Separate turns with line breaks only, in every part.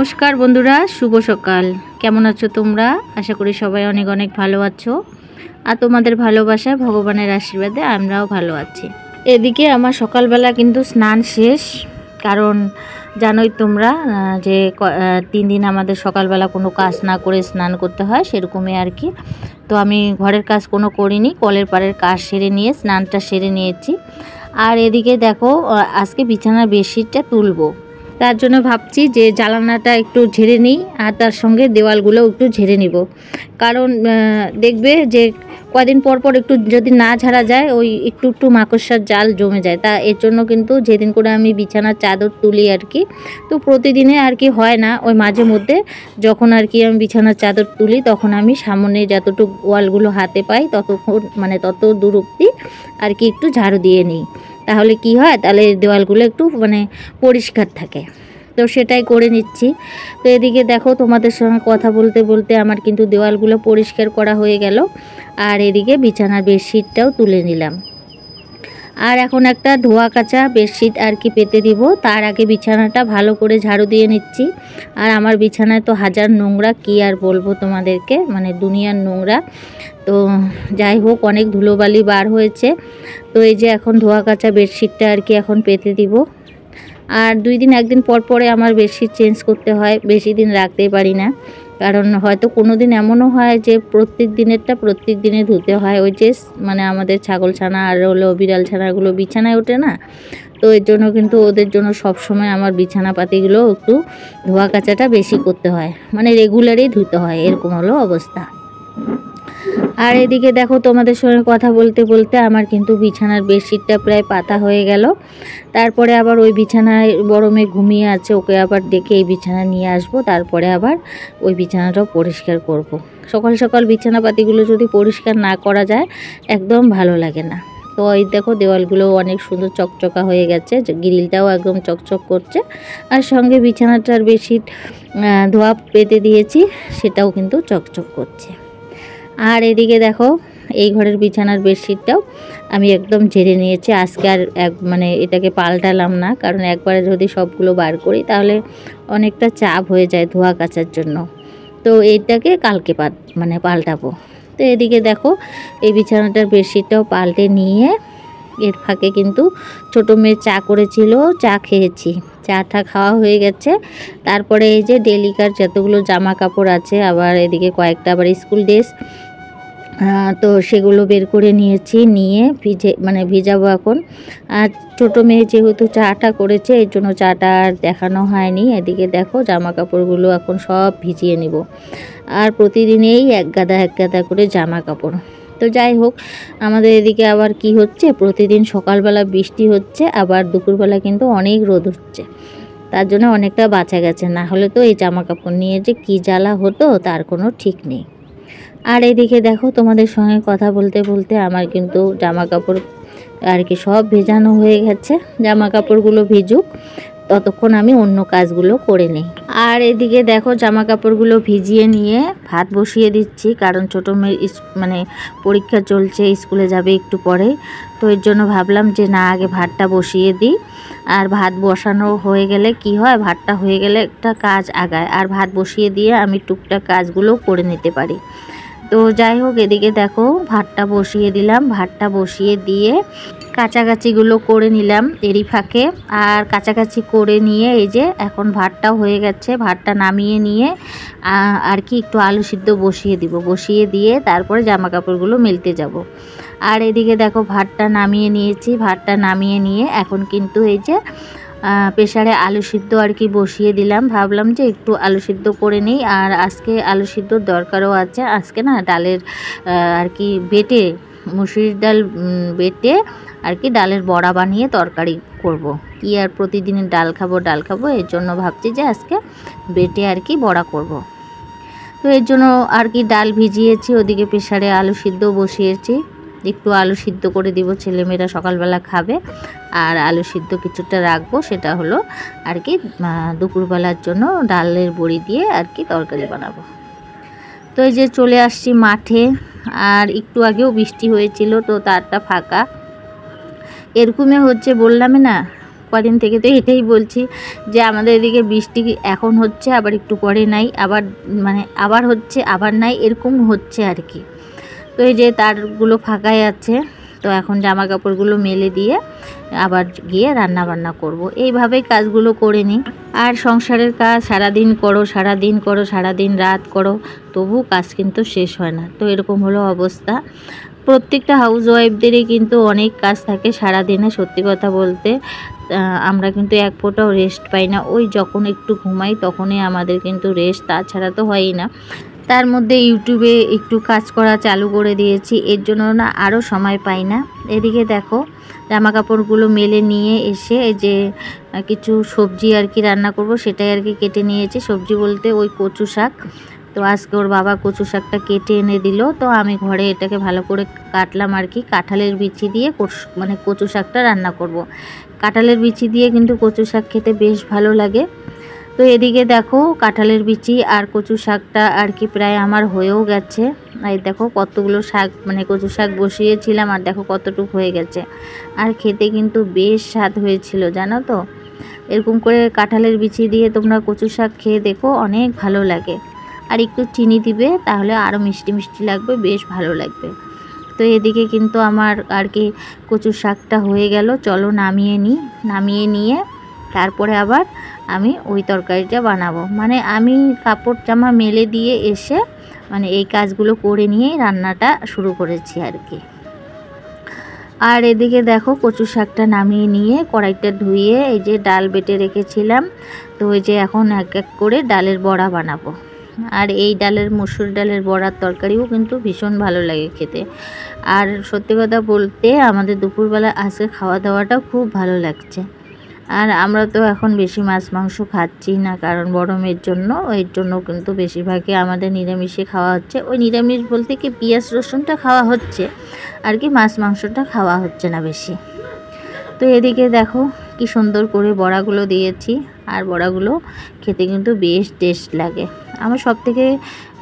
নমস্কার বন্ধুরা, শুভ সকাল। কেমন আছো তোমরা? আশা করি সবাই অনেক অনেক ভালো আছো। আর তোমাদের ভালোবাসায়, ভগবানের আশীর্বাদে আমরাও ভালো আছি। এদিকে আমার সকালবেলা কিন্তু স্নান শেষ, কারণ জানোই তোমরা যে 3 দিন আমাদের সকালবেলা কোনো কাজ না করে স্নান করতে হয়, সেরকমই আর কি। তো আমি ঘরের কাজ কোনো করিনি, কলের পাড়ের কাজ সেরে নিয়ে স্নানটা সেরে নিয়েছি। আর এদিকে দেখো, আজকে বিছানার বেডশিটটা তুলবো, তার জন্য ভাবছি যে জানালাটা একটু ঝেড়ে নিই আর তার সঙ্গে দেওয়ালগুলো একটু ঝেড়ে নিব। কারণ দেখবে যে কদিন পর পর একটু যদি না ঝাড়া যায়, ওই একটু একটু মাকড়সার জাল জমে যায়। তা এর জন্য কিন্তু যেদিন করে আমি বিছানার চাদর তুলি আর কি, তো প্রতিদিনে আর কি হয় না, ওই মাঝে মধ্যে যখন আর কি আমি বিছানার চাদর তুলি, তখন আমি সামনে যতটুকু ওয়ালগুলো হাতে পাই ততক্ষণ তত দূর অবধি আর কি একটু ঝাড়ু দিয়ে নিই। তাহলে কি হয়, তাহলে দেওয়ালগুলো একটু পরিষ্কার থাকে। তো সেটাই করে নিচ্ছি। তো এদিকে দেখো, তোমাদের সঙ্গে কথা বলতে বলতে আমার কিন্তু দেওয়ালগুলো পরিষ্কার করা হয়ে গেল। আর এদিকে বিছানার বেডশিটটাও তুলে নিলাম। আর এখন একটা ধোয়া কাচা বেডশিট আর কি পেতে দিব। তার আগে বিছানাটা ভালো করে ঝাড়ু দিয়ে নিচ্ছি। আর আমার বিছানায় তো হাজার নোংরা, কি আর বলবো তোমাদেরকে, দুনিয়ার নোংরা। তো যাই হোক, অনেক ধুলোবালি বার হয়েছে। তো এই যে এখন ধোয়া কাচা বেডশিটটা আর কি এখন পেতে দিব। আর 2 দিন 1 দিন পর পরে আমার বেডশিট চেঞ্জ করতে হয়, বেশি দিন রাখতেই পারি না। কারণ হয়তো কোনো দিন এমনও হয় যে প্রত্যেক দিনেরটা প্রত্যেক দিনে ধুতে হয়। ওই যে আমাদের ছাগল ছানা আর হলো বিড়াল ছানাগুলো বিছানায় ওঠে না, তো এর জন্য কিন্তু ওদের জন্য সব সময় আমার বিছানা পাতিগুলো একটু ধোয়া কাচাটা বেশি করতে হয়, রেগুলারই ধুতে হয়, এরকম হলো অবস্থা। আর এদিকে দেখো, তোমাদের সঙ্গে কথা বলতে বলতে আমার কিন্তু বিছানার বেডশিটটা প্রায় পাতা হয়ে গেল। তারপরে আবার ওই বিছানায় বড় মেয়ে ঘুমিয়ে আছে, ওকে আবার ডেকে এই বিছানা নিয়ে আসবো। তারপরে আবার ওই বিছানাটাও পরিষ্কার করব। সকাল সকাল বিছানাপাতিগুলো যদি পরিষ্কার না করা যায়, একদম ভালো লাগে না। তো এই দেখো, দেওয়ালগুলো অনেক সুন্দর চকচকা হয়ে গেছে, গ্রিলটাও একদম চকচক করছে। আর সঙ্গে বিছানাটার বেডশিট ধোয়া পেতে দিয়েছি, সেটাও কিন্তু চকচক করছে। আর এদিকে দেখো, এই ঘরের বিছানার বেডশিটটাও আমি একদম ঝেড়ে নিয়েছি। আজকে আর এটাকে পাল্টালাম না, কারণ একবারে যদি সবগুলো বার করি তাহলে অনেকটা চাপ হয়ে যায় ধোয়া কাচার জন্য। তো এইটাকে কালকে পাল্টাবো। তো এদিকে দেখো, এই বিছানাটার বেডশিটটাও পাল্টে নিয়ে এর ফাঁকে কিন্তু ছোটো মেয়ে চা করেছিল, চা খেয়েছি। চাটা খাওয়া হয়ে গেছে। তারপরে এই যে ডেলিকার যতগুলো জামা কাপড় আছে, আবার এদিকে কয়েকটা আবার স্কুল ড্রেস, তো সেগুলো বের করে নিয়েছি, নিয়ে ভিজাবো এখন। আর ছোটো মেয়ে যেহেতু চাটা করেছে, এর জন্য চাটা আর দেখানো হয়নি। এদিকে দেখো, জামা কাপড়গুলো এখন সব ভিজিয়ে নিব। আর প্রতিদিনেই এক গাদা করে জামা কাপড়। তো যাই হোক, আমাদের এদিকে আবার কি হচ্ছে, প্রতিদিন সকালবেলা বৃষ্টি হচ্ছে, আবার দুপুরবেলা কিন্তু অনেক রোদ হচ্ছে। তার জন্য অনেকটা বাঁচা গেছে, না হলে তো এই জামা কাপড় নিয়ে যে কী জ্বালা হতো তার কোনো ঠিক নেই। আর এদিকে দেখো, তোমাদের সঙ্গে কথা বলতে বলতে আমার কিন্তু জামা কাপড় আর কি সব ভেজানো হয়ে গেছে। জামা কাপড়গুলো ভিজুক, ততক্ষণ আমি অন্য কাজগুলো করে নিই। আর এদিকে দেখো, জামা কাপড়গুলো ভিজিয়ে নিয়ে ভাত বসিয়ে দিচ্ছি, কারণ ছোটো মেয়ের পরীক্ষা চলছে, স্কুলে যাবে একটু পরে। তো এর জন্য ভাবলাম যে না, আগে ভাতটা বসিয়ে দিই। আর ভাত বসানো হয়ে গেলে কি হয়, ভাতটা হয়ে গেলে একটা কাজ আগায়, আর ভাত বসিয়ে দিয়ে আমি টুকটাক কাজগুলো করে নিতে পারি। তো যাই হোক, এদিকে দেখো, ভাতটা বসিয়ে দিলাম। ভাতটা বসিয়ে দিয়ে কাচাকাচিগুলো করে নিলাম এরই ফাঁকে। আর কাচাকাচি করে নিয়ে এই যে এখন ভাতটাও হয়ে গেছে। ভাতটা নামিয়ে নিয়ে আর কি একটু আলু সিদ্ধ বসিয়ে দিব। বসিয়ে দিয়ে তারপরে জামা কাপড়গুলো মেলতে যাব। আর এদিকে দেখো, ভাতটা নামিয়ে নিয়েছি। ভাতটা নামিয়ে নিয়ে এখন কিন্তু এই যে প্রেসারে আলু সিদ্ধ আর কি বসিয়ে দিলাম। ভাবলাম যে একটু আলু সিদ্ধ করে নিই, আর আজকে আলু সিদ্ধর দরকারও আছে। আজকে না ডালের আর কি বেটে, মুসুরির ডাল বেটে আর কি ডালের বড়া বানিয়ে তরকারি করব। কি আর প্রতিদিন ডাল খাবো, এর জন্য ভাবছি যে আজকে বেটে আর কি বড়া করব। তো এর জন্য আর কি ডাল ভিজিয়েছি, ওদিকে প্রেসারে আলু সিদ্ধ বসিয়েছি। একটু আলু সিদ্ধ করে দিব, ছেলেমেয়েরা সকালবেলা খাবে। আর আলু সিদ্ধ কিছুটা রাখবো, সেটা হলো আর কি দুপুরবেলার জন্য ডালের বড়ি দিয়ে আর কি তরকারি বানাবো। তো এই যে চলে আসছি মাঠে। আর একটু আগেও বৃষ্টি হয়েছিল, তো তারটা ফাঁকা। এরকমই হচ্ছে, বললাম না, কদিন থেকে তো এটাই বলছি যে আমাদের এদিকে বৃষ্টি এখন হচ্ছে, আবার একটু পরে নাই, আবার মানে আবার হচ্ছে আবার নাই, এরকম হচ্ছে আর কি। তো এই যে তারগুলো ফাঁকাই আছে, তো এখন জামা কাপড়গুলো মেলে দিয়ে আবার গিয়ে রান্না বান্না করব। এইভাবেই কাজগুলো করে নিই। আর সংসারের কাজ সারাদিন করো, সারাদিন করো, সারাদিন রাত করো, তবু কাজ কিন্তু শেষ হয় না। তো এরকম হলো অবস্থা। প্রত্যেকটা হাউস ওয়াইফদেরই কিন্তু অনেক কাজ থাকে সারাদিনে। সত্যি কথা বলতে আমরা কিন্তু এক ফোঁটাও রেস্ট পাই না। ওই যখন একটু ঘুমাই তখনই আমাদের কিন্তু রেস্ট, তাছাড়া তো হয়ই না। তার মধ্যে ইউটিউবে একটু কাজ করা চালু করে দিয়েছি, এর জন্য না আরও সময় পাই না। এদিকে দেখো জামা কাপড়গুলো মেলে নিয়ে এসে এই যে কিছু সবজি আর কি রান্না করব সেটাই আর কি কেটে নিয়েছি। সবজি বলতে ওই কচু শাক। তো আজকে ওর বাবা কচু শাকটা কেটে এনে দিল, তো আমি ঘরে এটাকে ভালো করে কাটলাম আর কি। কাঁঠালের বিচি দিয়ে মানে কচু শাকটা রান্না করব। কাঁঠালের বিচি দিয়ে কিন্তু কচু শাক খেতে বেশ ভালো লাগে। তো এদিকে দেখো কাঁঠালের বিচি আর কচু শাকটা আর কি প্রায় আমার হয়েও গেছে। এই দেখো কতগুলো শাক মানে কচু শাক বসিয়েছিলাম, আর দেখো কতটুকু হয়ে গেছে। আর খেতে কিন্তু বেশ স্বাদ হয়েছিল জানো তো। এরকম করে কাঁঠালের বিচি দিয়ে তোমরা কচু শাক খেয়ে দেখো, অনেক ভালো লাগে। আর একটু চিনি দিবে, তাহলে আরও মিষ্টি মিষ্টি লাগবে, বেশ ভালো লাগবে। তো এদিকে কিন্তু আমার আর কি কচু শাকটা হয়ে গেল। চলো নামিয়ে নিই। নামিয়ে নিয়ে তারপরে আবার আমি ওই তরকারিটা বানাবো। মানে আমি কাপড় জামা মেলে দিয়ে এসে মানে এই কাজগুলো করে নিয়েই রান্নাটা শুরু করেছি আর কি। আর এদিকে দেখো কচু শাকটা নামিয়ে নিয়ে কড়াইটা ধুয়ে এই যে ডাল বেটে রেখেছিলাম। তো ওই যে এখন এক এক করে ডালের বড়া বানাবো। আর এই ডালের মসুর ডালের বড়ার তরকারিও কিন্তু ভীষণ ভালো লাগে খেতে। আর সত্যি কথা বলতে আমাদের দুপুরবেলা আজকে খাওয়া দাওয়াটা খুব ভালো লাগছে। আর আমরা তো এখন বেশি মাছ মাংস খাচ্ছি না, কারণ গরমের জন্য। এর জন্য কিন্তু বেশিরভাগই আমাদের নিরামিষে খাওয়া হচ্ছে। ওই নিরামিষ বলতে কি পেঁয়াজ রসুনটা খাওয়া হচ্ছে আর কি, মাছ মাংসটা খাওয়া হচ্ছে না বেশি। তো এদিকে দেখো কি সুন্দর করে বড়াগুলো দিয়েছি, আর বড়াগুলো খেতে কিন্তু বেশ টেস্ট লাগে। আমার সবথেকে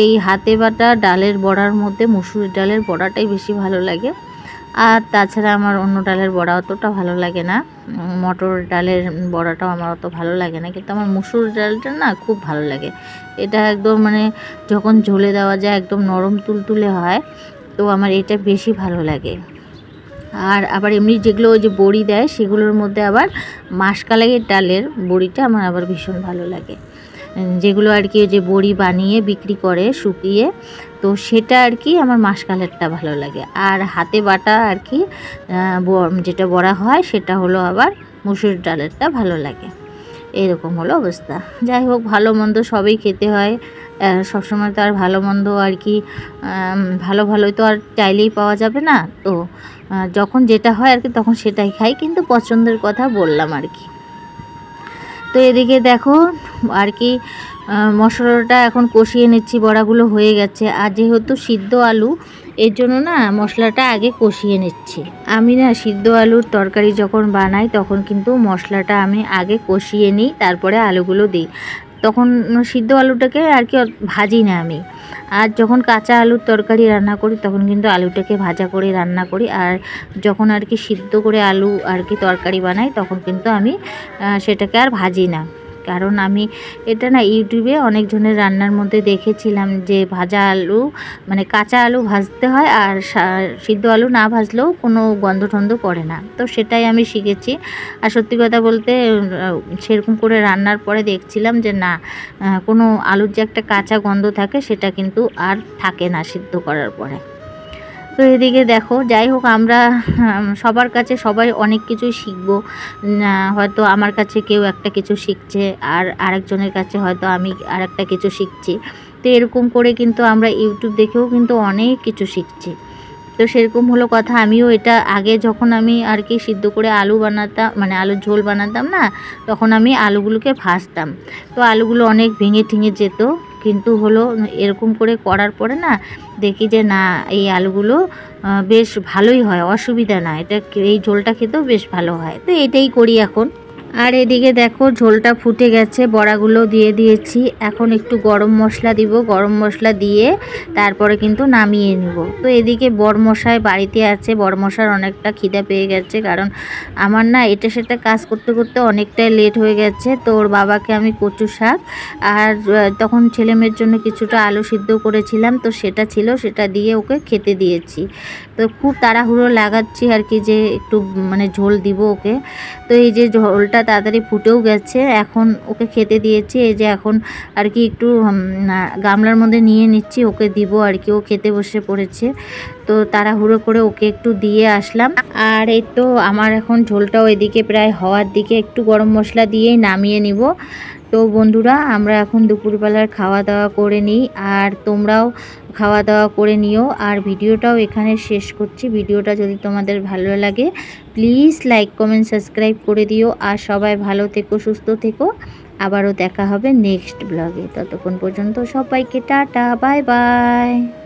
এই হাতে বাটা ডালের বড়ার মধ্যে মসুর ডালের বড়াটাই বেশি ভালো লাগে। আর তাছাড়া আমার অন্য ডালের বড়া অতটা ভালো লাগে না। মটর ডালের বড়াটাও আমার অত ভালো লাগে না, কিন্তু আমার মসুর ডালটা না খুব ভালো লাগে। এটা একদম মানে যখন ঝোলে দেওয়া যায় একদম নরম তুলতুলে হয়, তো আমার এটা বেশি ভালো লাগে। আর আবার এমনি যেগুলো ওই যে বড়ি দেয় সেগুলোর মধ্যে আবার মাসকালাইয়ের ডালের বড়িটা আমার আবার ভীষণ ভালো লাগে। যেগুলো আর কি যে বড়ি বানিয়ে বিক্রি করে শুকিয়ে, তো সেটা আর কি আমার মাসকালেরটা ভালো লাগে। আর হাতে বাটা আর কি যেটা বড়া হয় সেটা হলো আবার মসুর ডালেরটা ভালো লাগে। এরকম হলো অবস্থা। যাই হোক, ভালো মন্দ সবই খেতে হয়। সবসময় তো আর ভালো মন্দ আর কি ভালো ভালোই তো আর চাইলেই পাওয়া যাবে না। তো যখন যেটা হয় আর কি তখন সেটাই খাই, কিন্তু পছন্দের কথা বললাম আর কি। তো এদিকে দেখো আর কি মশলাটা এখন কষিয়ে নিচ্ছি। বড়াগুলো হয়ে গেছে, আর যেহেতু সিদ্ধ আলু এর জন্য না মশলাটা আগে কষিয়ে নিচ্ছি। আমি না সিদ্ধ আলুর তরকারি যখন বানাই তখন কিন্তু মশলাটা আমি আগে কষিয়ে নিই, তারপরে আলুগুলো দিই। তখন সিদ্ধ আলুটাকে আর কি ভাজি না আমি। আর যখন কাঁচা আলুর তরকারি রান্না করি তখন কিন্তু আলুটাকে ভাজা করে রান্না করি। আর যখন আর কি সিদ্ধ করে আলু আর কি তরকারি বানাই তখন কিন্তু আমি সেটাকে আর ভাজি না। কারণ আমি এটা না ইউটিউবে অনেকজনের রান্নার মধ্যে দেখেছিলাম যে ভাজা আলু মানে কাঁচা আলু ভাজতে হয়, আর সিদ্ধ আলু না ভাজলেও কোনো গন্ধ টন্ধ পড়ে না। তো সেটাই আমি শিখেছি। আর সত্যি কথা বলতে সেরকম করে রান্নার পরে দেখছিলাম যে না, কোনো আলুর যে একটা কাঁচা গন্ধ থাকে সেটা কিন্তু আর থাকে না সিদ্ধ করার পরে। তো এদিকে দেখো, যাই হোক আমরা সবার কাছে সবাই অনেক কিছুই শিখবো। হয়তো আমার কাছে কেউ একটা কিছু শিখছে, আর আরেকজনের কাছে হয়তো আমি আরেকটা কিছু শিখছি। তো এরকম করে কিন্তু আমরা ইউটিউব দেখেও কিন্তু অনেক কিছু শিখছি। তো সেরকম হলো কথা। আমিও এটা আগে যখন আমি আর কি সিদ্ধ করে আলু বানাতাম মানে আলুর ঝোল বানাতাম না, তখন আমি আলুগুলোকে ভাজতাম। তো আলুগুলো অনেক ভেঙে ঠেঙে যেত, কিন্তু হলো এরকম করে করার পরে না দেখি যে না, এই আলুগুলো বেশ ভালোই হয়, অসুবিধা না। এটা এই ঝোলটা খেতেও বেশ ভালো হয়। তো এটাই করি এখন। আর এদিকে দেখো ঝোলটা ফুটে গেছে, বড়াগুলো দিয়ে দিয়েছি। এখন একটু গরম মশলা দিব, গরম মশলা দিয়ে তারপরে কিন্তু নামিয়ে নিব। তো এদিকে বড়মশাই বাড়িতে আছে, বড়মশার অনেকটা খিদে পেয়ে গেছে, কারণ আমার না এটা সেটা কাজ করতে করতে অনেকটাই লেট হয়ে গেছে। তো ওর বাবাকে আমি কচু শাক আর তখন ছেলেমেয়ের জন্য কিছুটা আলু সিদ্ধ করেছিলাম, তো সেটা ছিল, সেটা দিয়ে ওকে খেতে দিয়েছি। তো খুব তাড়াহুড়ো লাগাচ্ছি আর কি, যে একটু মানে ঝোল দিব ওকে। তো এই যে ঝোলটা তাড়াতাড়ি ফুটেও গেছে, এখন ওকে খেতে দিয়েছি। এই যে এখন আর কি একটু গামলার মধ্যে নিয়ে নিচ্ছি, ওকে দিব আর কি। ও খেতে বসে পড়েছে, তো তাড়াহুড়ো করে ওকে একটু দিয়ে আসলাম। আর এই তো আমার এখন ঝোলটাও এদিকে প্রায় হওয়ার দিকে, একটু গরম মশলা দিয়েই নামিয়ে নিব। তো বন্ধুরা, আমরা এখন দুপুরবেলার খাওয়া দাওয়া করে নিই, আর তোমরাও খাওয়া দাওয়া করে নিও। আর ভিডিওটাও এখানে শেষ করছি। ভিডিওটা যদি তোমাদের ভালো লাগে প্লিজ লাইক কমেন্ট সাবস্ক্রাইব করে দিও। আর সবাই ভালো থেকো, সুস্থ থেকো। আবারও দেখা হবে নেক্সট ব্লগে। ততক্ষণ পর্যন্ত সবাইকে টাটা, বাই বাই।